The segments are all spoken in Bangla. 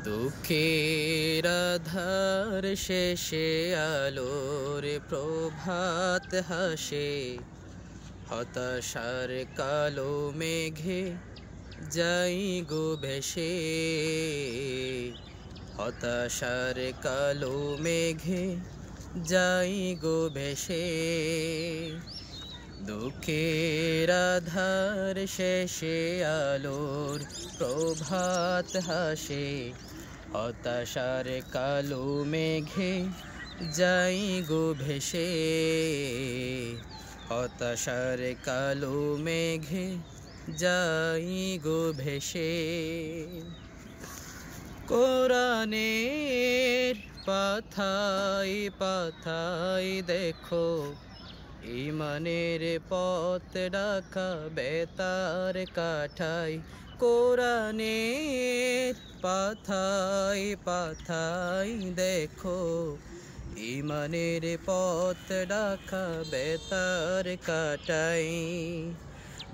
দুঃখের আধার শেষে আলোর প্রভাত হাসে, হতাশার কালো মেঘে যাই গো ভেসে। হতাশার কালো মেঘে যাই গো ভেসে। দুঃখের আধার শেষে আলোর প্রভাত হাসে, হতাশার কালো মেঘে যাই গো ভেসে। হতাশার কালো মেঘে যাই গো ভেসে। কোরআনের পাথায় পাথায় দেখো ঈমানের পথ ডাকা বেতার কাঠাই। কোরআনের পাথায় পাথায় দেখো ঈমানের পথ ডাকা বেতার কাটাই।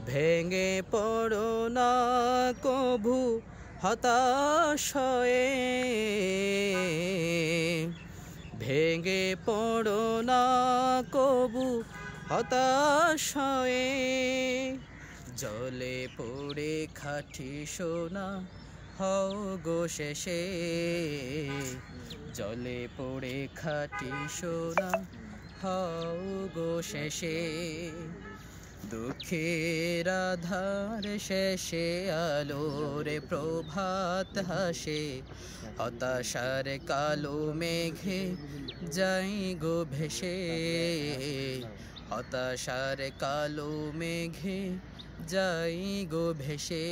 ভেঙে পড়ো না কভু হতাশ হয়ে, ভেঙে পড়ো না কবু হতাশ হয়ে। জলে পড়ে খাঁটি সোনা হও গো শেষে। জলে পড়ে খাঁটি সোনা হও গো শেষে। দুঃখের আধার শেষে আলোর প্রভাত হাসে, হতাশার কালো মেঘে যাই গো ভেসে। হতাশার কালো মেঘে যাই গো ভেসে।